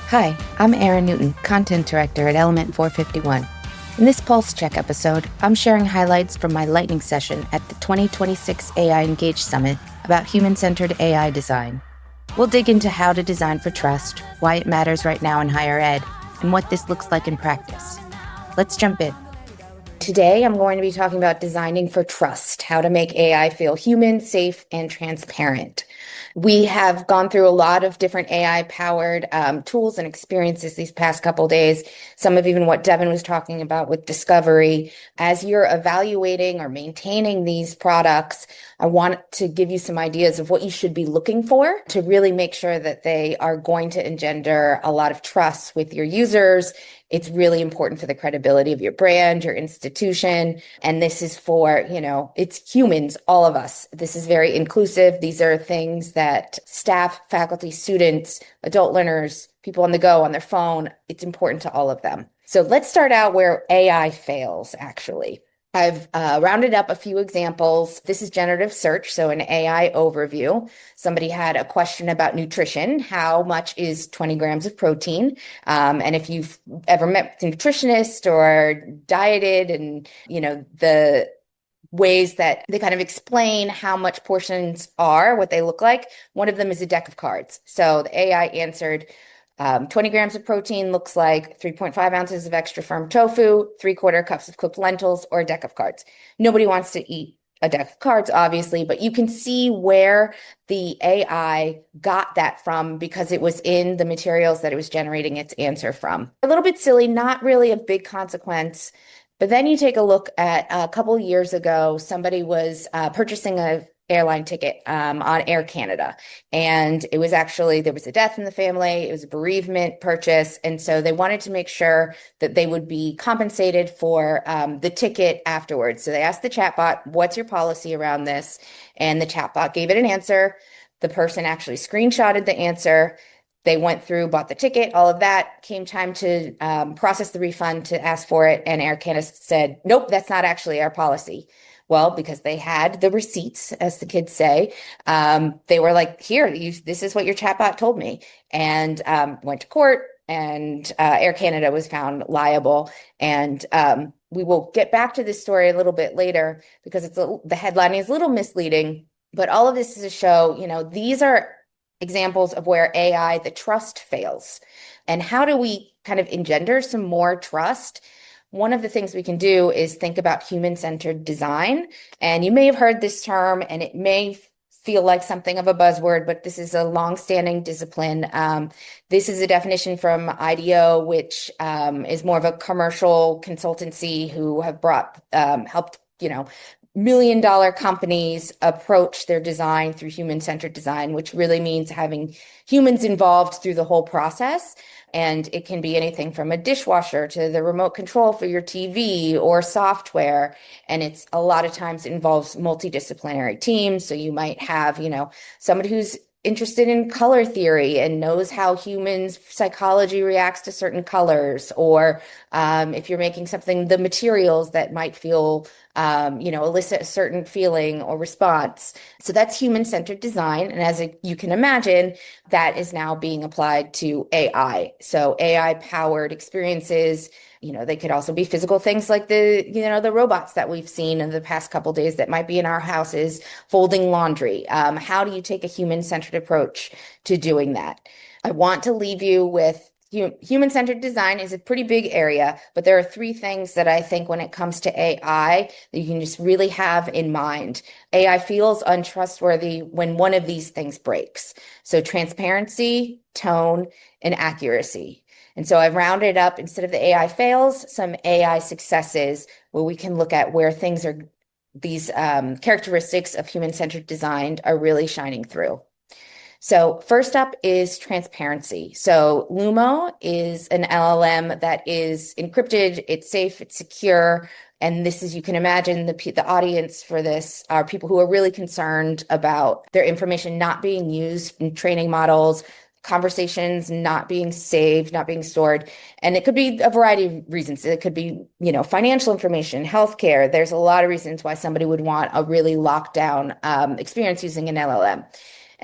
Hi, I'm Erin Newton, Content Director at Element451. In this Pulse Check episode, I'm sharing highlights from my lightning session at the 2026 AI Engage Summit about human-centered AI design. We'll dig into how to design for trust, why it matters right now in higher ed, and what this looks like in practice. Let's jump in. Today, I'm going to be talking about designing for trust, how to make AI feel human, safe, and transparent. We have gone through a lot of different AI-powered tools and experiences these past couple days, some of even what Devin was talking about with discovery. As you're evaluating or maintaining these products, I want to give you some ideas of what you should be looking for to really make sure that they are going to engender a lot of trust with your users. It's really important for the credibility of your brand, your institution. And this is for, it's humans, all of us. This is very inclusive. These are things that staff, faculty, students, adult learners, people on the go, on their phone, it's important to all of them. So let's start out where AI fails, actually. I've rounded up a few examples. This is generative search, so an AI overview. Somebody had a question about nutrition. How much is 20 grams of protein? And if you've ever met with a nutritionist or dieted and, the ways that they kind of explain how much portions are, what they look like, one of them is a deck of cards. So the AI answered, 20 grams of protein looks like 3.5 ounces of extra firm tofu, 3/4 cups of cooked lentils, or a deck of cards. Nobody wants to eat a deck of cards, obviously, but you can see where the AI got that from because it was in the materials that it was generating its answer from. A little bit silly, not really a big consequence. But then you take a look at a couple years ago, somebody was purchasing a airline ticket on Air Canada. And it was actually, there was a death in the family. It was a bereavement purchase. And so they wanted to make sure that they would be compensated for the ticket afterwards. So they asked the chatbot, what's your policy around this? And the chatbot gave it an answer. The person actually screenshotted the answer. They went through, bought the ticket, all of that. Came time to process the refund to ask for it. And Air Canada said, nope, that's not actually our policy. Well, because they had the receipts, as the kids say, they were like, here, this is what your chatbot told me. And went to court, and Air Canada was found liable. And we will get back to this story a little bit later because the headline is a little misleading. But all of this is to show, these are examples of where AI, the trust fails. And how do we kind of engender some more trust? One of the things we can do is think about human-centered design. And you may have heard this term, and it may feel like something of a buzzword, but this is a long-standing discipline. This is a definition from IDEO, which is more of a commercial consultancy who have helped, million-dollar companies approach their design through human-centered design, which really means having humans involved through the whole process. And it can be anything from a dishwasher to the remote control for your TV or software. And it's a lot of times involves multidisciplinary teams. So you might have, somebody who's interested in color theory and knows how humans' psychology reacts to certain colors, or if you're making something, the materials that might feel, elicit a certain feeling or response. So that's human-centered design. And as you can imagine, that is now being applied to AI. So AI-powered experiences, they could also be physical things like the robots that we've seen in the past couple of days that might be in our houses folding laundry. How do you take a human-centered approach to doing that? I want to leave you with human-centered design is a pretty big area, but there are three things that I think when it comes to AI that you can just really have in mind. AI feels untrustworthy when one of these things breaks. So transparency, tone, and accuracy. And so I've rounded up, instead of the AI fails, some AI successes where we can look at where these characteristics of human-centered design are really shining through. So first up is transparency. So Lumo is an LLM that is encrypted, it's safe, it's secure. And this is, you can imagine the audience for this are people who are really concerned about their information not being used in training models, conversations not being saved, not being stored. And it could be a variety of reasons. It could be, financial information, healthcare. There's a lot of reasons why somebody would want a really locked down experience using an LLM.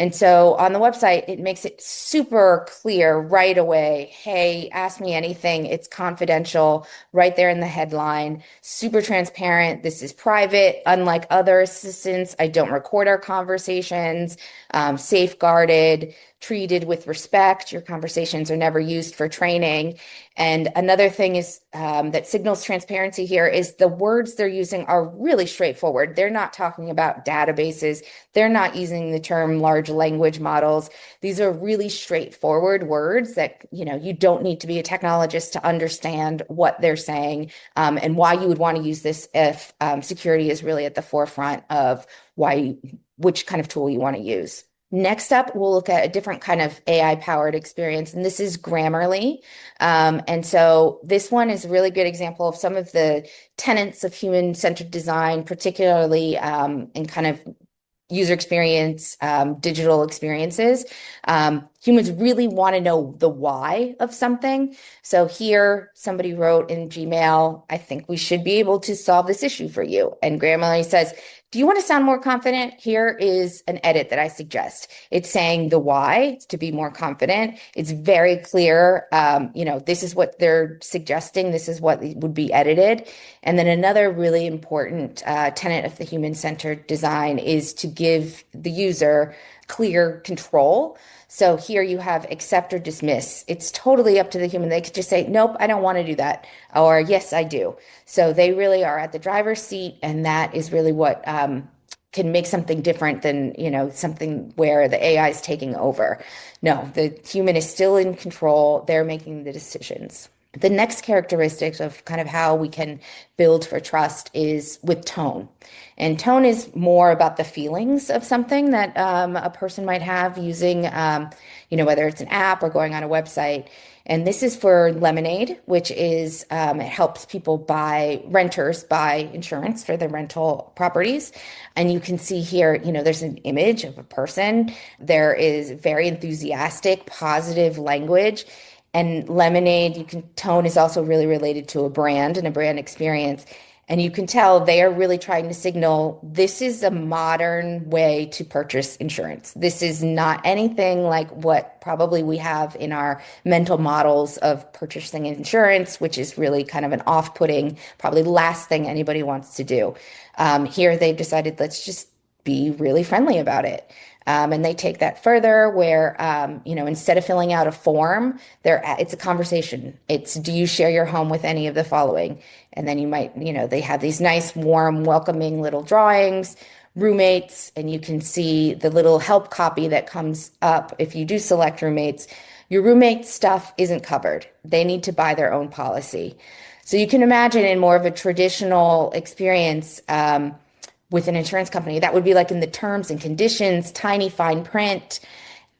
And so on the website, it makes it super clear right away. Hey, ask me anything. It's confidential right there in the headline, super transparent. This is private. Unlike other assistants, I don't record our conversations, safeguarded, treated with respect. Your conversations are never used for training. And another thing is that signals transparency here is the words they're using are really straightforward. They're not talking about databases. They're not using the term large language models. These are really straightforward words that, you don't need to be a technologist to understand what they're saying, and why you would want to use this if security is really at the forefront of which kind of tool you want to use. Next up, we'll look at a different kind of AI-powered experience, and this is Grammarly. And so this one is a really good example of some of the tenets of human-centered design, particularly in kind of user experience, digital experiences. Humans really want to know the why of something. So here, somebody wrote in Gmail, I think we should be able to solve this issue for you. And Grammarly says, do you want to sound more confident? Here is an edit that I suggest. It's saying the why to be more confident. It's very clear. This is what they're suggesting. This is what would be edited. And then another really important tenet of the human-centered design is to give the user clear control. So here you have accept or dismiss. It's totally up to the human. They could just say, nope, I don't want to do that. Or yes, I do. So they really are at the driver's seat. And that is really what can make something different than, something where the AI is taking over. No, the human is still in control. They're making the decisions. The next characteristics of kind of how we can build for trust is with tone. And tone is more about the feelings of something that a person might have using, whether it's an app or going on a website. And this is for Lemonade, which is, it helps renters buy insurance for their rental properties. And you can see here, there's an image of a person. There is very enthusiastic, positive language. And Lemonade, tone is also really related to a brand and a brand experience. And you can tell they are really trying to signal this is a modern way to purchase insurance. This is not anything like what probably we have in our mental models of purchasing insurance, which is really kind of an off-putting, probably last thing anybody wants to do. Here they've decided, let's just be really friendly about it. And they take that further where, instead of filling out a form, it's a conversation. It's, do you share your home with any of the following? And then you might, they have these nice, warm, welcoming little drawings, roommates, and you can see the little help copy that comes up if you do select roommates. Your roommate stuff isn't covered. They need to buy their own policy. So you can imagine in more of a traditional experience, with an insurance company, that would be like in the terms and conditions, tiny fine print.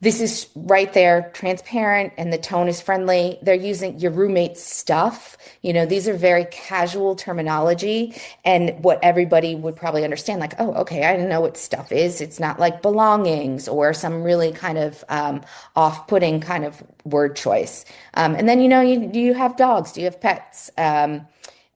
This is right there, transparent, and the tone is friendly. They're using your roommate's stuff. These are very casual terminology and what everybody would probably understand, like, oh, okay, I don't know what stuff is. It's not like belongings or some really kind of off-putting kind of word choice. And then, do you have dogs? Do you have pets?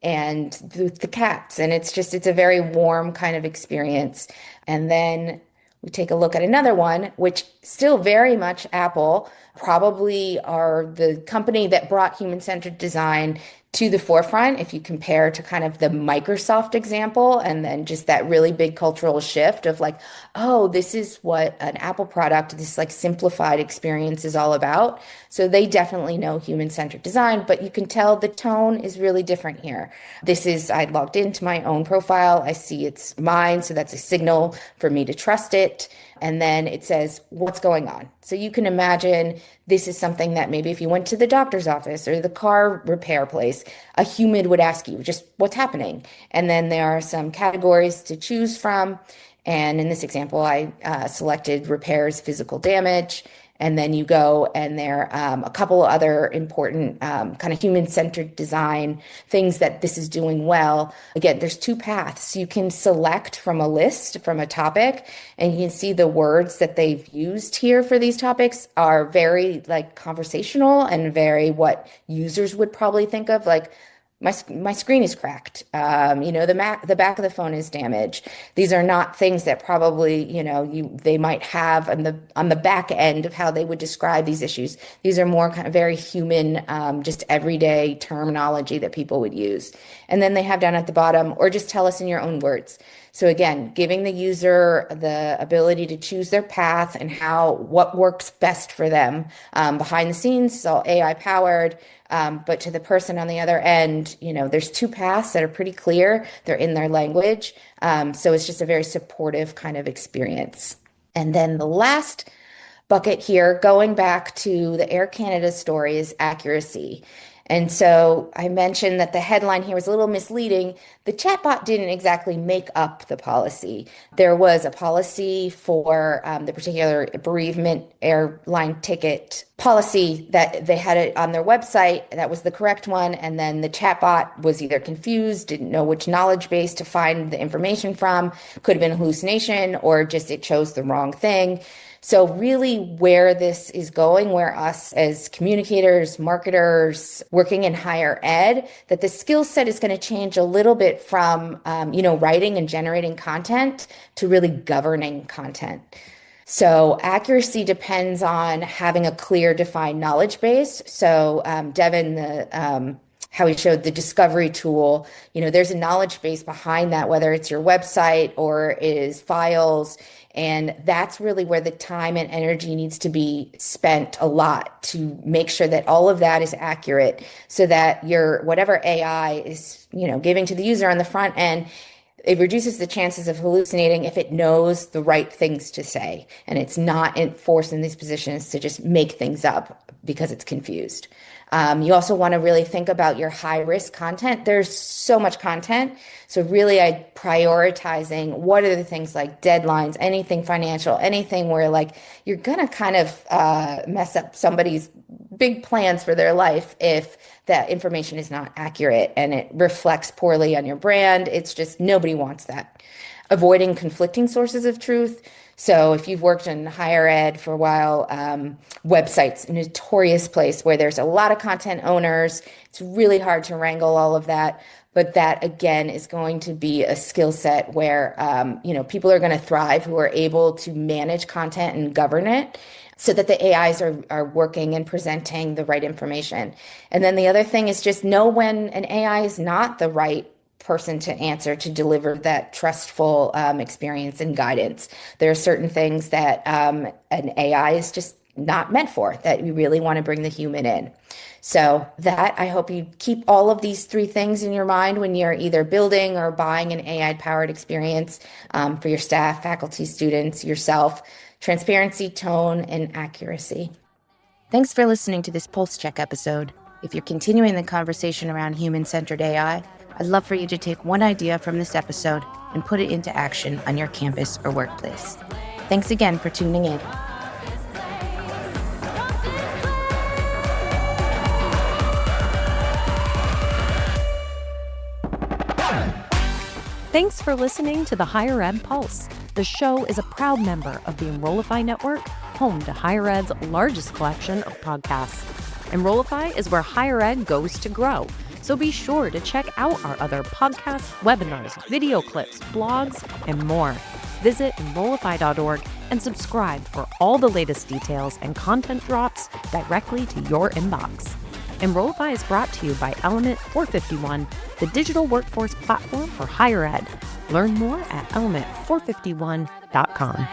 And the cats. And it's a very warm kind of experience. And then we take a look at another one, which still very much Apple, probably are the company that brought human-centered design to the forefront. If you compare to kind of the Microsoft example, and then just that really big cultural shift of like, oh, this is what an Apple product, this like simplified experience is all about. So they definitely know human-centered design, but you can tell the tone is really different here. I logged into my own profile. I see it's mine. So that's a signal for me to trust it. And then it says, what's going on? So you can imagine this is something that maybe if you went to the doctor's office or the car repair place, a human would ask you just what's happening. And then there are some categories to choose from. And in this example, I selected repairs, physical damage. And then you go and there are a couple other important kind of human-centered design things that this is doing well. Again, there's two paths. You can select from a list, from a topic, and you can see the words that they've used here for these topics are very like conversational and very what users would probably think of, like my screen is cracked. The back of the phone is damaged. These are not things that probably, they might have on the back end of how they would describe these issues. These are more kind of very human, just everyday terminology that people would use. And then they have down at the bottom, or just tell us in your own words. So again, giving the user the ability to choose their path and what works best for them. Behind the scenes, it's all AI powered. But to the person on the other end, there's two paths that are pretty clear. They're in their language. So it's just a very supportive kind of experience. And then the last bucket here, going back to the Air Canada story, is accuracy. And so I mentioned that the headline here was a little misleading. The chatbot didn't exactly make up the policy. There was a policy for the particular bereavement airline ticket policy that they had it on their website. That was the correct one. And then the chatbot was either confused, didn't know which knowledge base to find the information from, could have been a hallucination, or just it chose the wrong thing. So really where this is going, where us as communicators, marketers, working in higher ed, that the skill set is going to change a little bit from, writing and generating content to really governing content. So accuracy depends on having a clear, defined knowledge base. So Devin, how he showed the discovery tool, there's a knowledge base behind that, whether it's your website or it is files. And that's really where the time and energy needs to be spent a lot to make sure that all of that is accurate, so that your whatever AI is, giving to the user on the front end, it reduces the chances of hallucinating if it knows the right things to say, and it's not forced in these positions to just make things up because it's confused. You also want to really think about your high-risk content. There's so much content. So really, I'm prioritizing what are the things like deadlines, anything financial, anything where like you're going to kind of mess up somebody's big plans for their life if that information is not accurate and it reflects poorly on your brand. It's just nobody wants that. Avoiding conflicting sources of truth. So if you've worked in higher ed for a while, websites, a notorious place where there's a lot of content owners. It's really hard to wrangle all of that. But that, again, is going to be a skill set where, people are going to thrive who are able to manage content and govern it, so that the AIs are working and presenting the right information. And then the other thing is just know when an AI is not the right person to answer to deliver that trustful experience and guidance. There are certain things that an AI is just not meant for, that we really want to bring the human in. So that, I hope you keep all of these three things in your mind when you're either building or buying an AI-powered experience for your staff, faculty, students, yourself. Transparency, tone, and accuracy. Thanks for listening to this Pulse Check episode. If you're continuing the conversation around human-centered AI, I'd love for you to take one idea from this episode and put it into action on your campus or workplace. Thanks again for tuning in. Thanks for listening to the Higher Ed Pulse. The show is a proud member of the Enrollify Network, home to Higher Ed's largest collection of podcasts. Enrollify is where higher ed goes to grow, so be sure to check out our other podcasts, webinars, video clips, blogs, and more. Visit enrollify.org and subscribe for all the latest details and content drops directly to your inbox. Enrollify is brought to you by Element451, the digital workforce platform for higher ed. Learn more at element451.com.